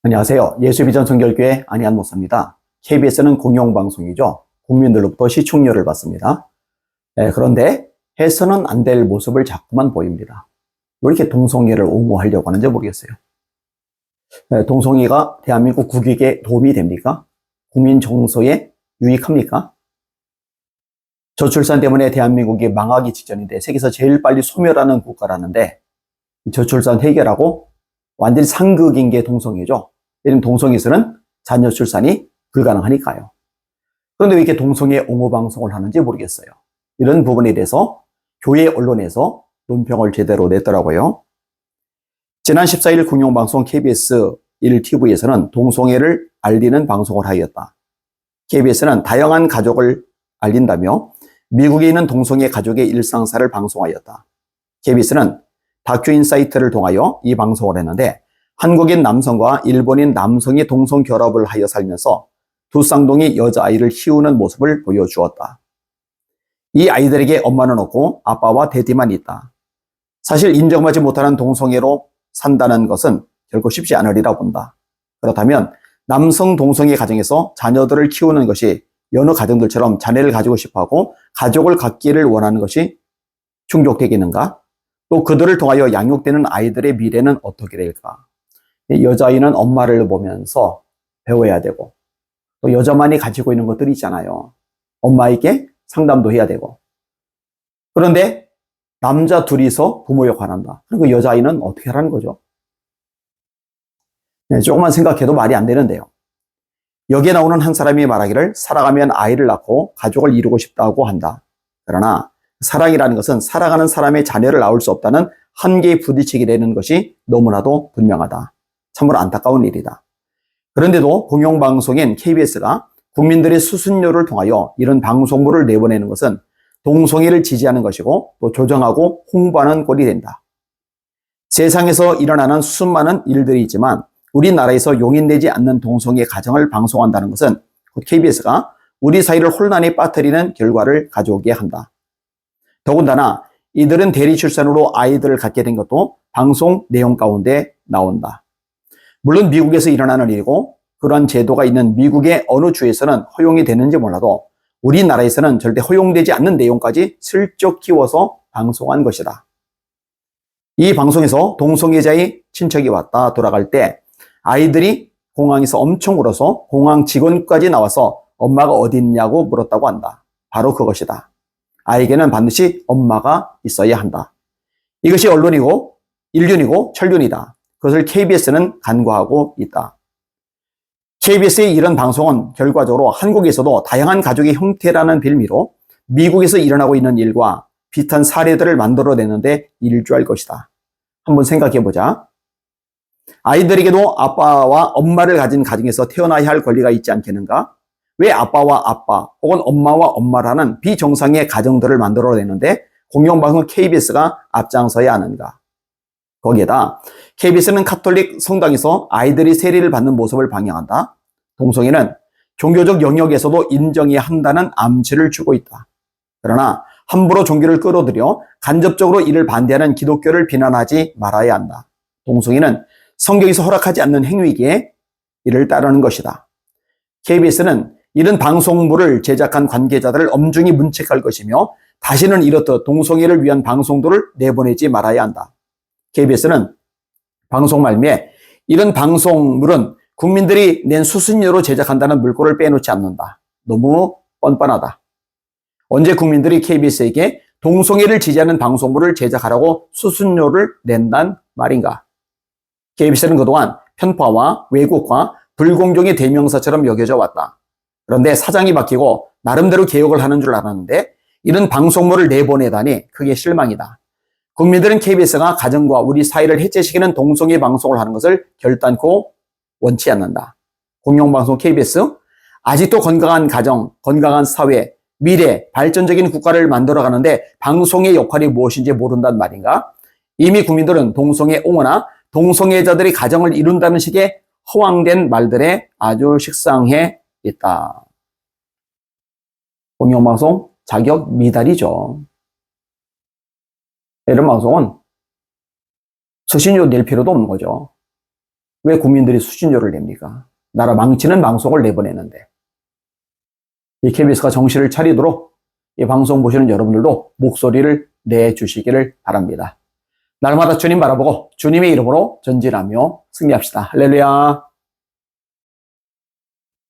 안녕하세요. 예수비전 성결교회 안희한 목사입니다. KBS는 공영방송이죠. 국민들로부터 시청료를 받습니다. 그런데 해서는 안 될 모습을 자꾸만 보입니다. 왜 이렇게 동성애를 옹호하려고 하는지 모르겠어요. 동성애가 대한민국 국익에 도움이 됩니까? 국민 정서에 유익합니까? 저출산 때문에 대한민국이 망하기 직전인데 세계에서 제일 빨리 소멸하는 국가라는데 저출산 해결하고 완전히 상극인 게 동성애죠. 이런 동성애에서는 자녀 출산이 불가능하니까요. 그런데 왜 이렇게 동성애 옹호 방송을 하는지 모르겠어요. 이런 부분에 대해서 교회 언론에서 논평을 제대로 냈더라고요. 지난 14일 공영방송 KBS 1TV에서는 동성애를 알리는 방송을 하였다. KBS는 다양한 가족을 알린다며 미국에 있는 동성애 가족의 일상사를 방송하였다. KBS는 다큐인사이트를 통하여 이 방송을 했는데 한국인 남성과 일본인 남성이 동성 결합을 하여 살면서 두 쌍둥이 여자아이를 키우는 모습을 보여주었다. 이 아이들에게 엄마는 없고 아빠와 데디만 있다. 사실 인정받지 못하는 동성애로 산다는 것은 결코 쉽지 않으리라 본다. 그렇다면 남성 동성애 가정에서 자녀들을 키우는 것이 여느 가정들처럼 자녀를 가지고 싶어하고 가족을 갖기를 원하는 것이 충족되겠는가? 또 그들을 통하여 양육되는 아이들의 미래는 어떻게 될까? 여자아이는 엄마를 보면서 배워야 되고 또 여자만이 가지고 있는 것들이 있잖아요. 엄마에게 상담도 해야 되고. 그런데 남자 둘이서 부모 역할을 한다. 그리고 여자아이는 어떻게 하라는 거죠? 조금만 생각해도 말이 안 되는데요. 여기에 나오는 한 사람이 말하기를 살아가면 아이를 낳고 가족을 이루고 싶다고 한다. 그러나 사랑이라는 것은 살아가는 사람의 자녀를 낳을 수 없다는 한계에 부딪히게 되는 것이 너무나도 분명하다. 참으로 안타까운 일이다. 그런데도 공영방송인 KBS가 국민들의 수순료를 통하여 이런 방송물을 내보내는 것은 동성애를 지지하는 것이고 또 조정하고 홍보하는 꼴이 된다. 세상에서 일어나는 수많은 일들이 있지만 우리나라에서 용인되지 않는 동성애 가정을 방송한다는 것은 KBS가 우리 사회를 혼란에 빠뜨리는 결과를 가져오게 한다. 더군다나 이들은 대리 출산으로 아이들을 갖게 된 것도 방송 내용 가운데 나온다. 물론 미국에서 일어나는 일이고 그런 제도가 있는 미국의 어느 주에서는 허용이 되는지 몰라도 우리나라에서는 절대 허용되지 않는 내용까지 슬쩍 끼워서 방송한 것이다. 이 방송에서 동성애자의 친척이 왔다 돌아갈 때 아이들이 공항에서 엄청 울어서 공항 직원까지 나와서 엄마가 어디 있냐고 물었다고 한다. 바로 그것이다. 아이에게는 반드시 엄마가 있어야 한다. 이것이 언론이고 인륜이고 천륜이다. 그것을 KBS는 간과하고 있다. KBS의 이런 방송은 결과적으로 한국에서도 다양한 가족의 형태라는 빌미로 미국에서 일어나고 있는 일과 비슷한 사례들을 만들어내는데 일조할 것이다. 한번 생각해보자. 아이들에게도 아빠와 엄마를 가진 가정에서 태어나야 할 권리가 있지 않겠는가? 왜 아빠와 아빠 혹은 엄마와 엄마라는 비정상의 가정들을 만들어내는데 공영방송 KBS가 앞장서야 하는가? 거기에다 KBS는 카톨릭 성당에서 아이들이 세례를 받는 모습을 방영한다. 동성애는 종교적 영역에서도 인정해야 한다는 암시를 주고 있다. 그러나 함부로 종교를 끌어들여 간접적으로 이를 반대하는 기독교를 비난하지 말아야 한다. 동성애는 성경에서 허락하지 않는 행위이기에 이를 따르는 것이다. KBS는 이런 방송물을 제작한 관계자들을 엄중히 문책할 것이며 다시는 이렇듯 동성애를 위한 방송들을 내보내지 말아야 한다. KBS는 방송 말미에 이런 방송물은 국민들이 낸 수수료로 제작한다는 물꼬를 빼놓지 않는다. 너무 뻔뻔하다. 언제 국민들이 KBS에게 동성애를 지지하는 방송물을 제작하라고 수수료를 낸단 말인가? KBS는 그동안 편파와 왜곡과 불공정의 대명사처럼 여겨져 왔다. 그런데 사장이 바뀌고 나름대로 개혁을 하는 줄 알았는데 이런 방송물을 내보내다니 크게 실망이다. 국민들은 KBS가 가정과 우리 사회를 해체시키는 동성애 방송을 하는 것을 결단코 원치 않는다. 공영방송 KBS, 아직도 건강한 가정, 건강한 사회, 미래, 발전적인 국가를 만들어가는데 방송의 역할이 무엇인지 모른단 말인가? 이미 국민들은 동성애 옹호나 동성애자들이 가정을 이룬다는 식의 허황된 말들에 아주 식상해 있다. 공영방송 자격 미달이죠. 이런 방송은 수신료 낼 필요도 없는 거죠. 왜 국민들이 수신료를 냅니까? 나라 망치는 방송을 내보내는데. 이 KBS가 정신을 차리도록 이 방송 보시는 여러분들도 목소리를 내주시기를 바랍니다. 날마다 주님 바라보고 주님의 이름으로 전진하며 승리합시다. 할렐루야.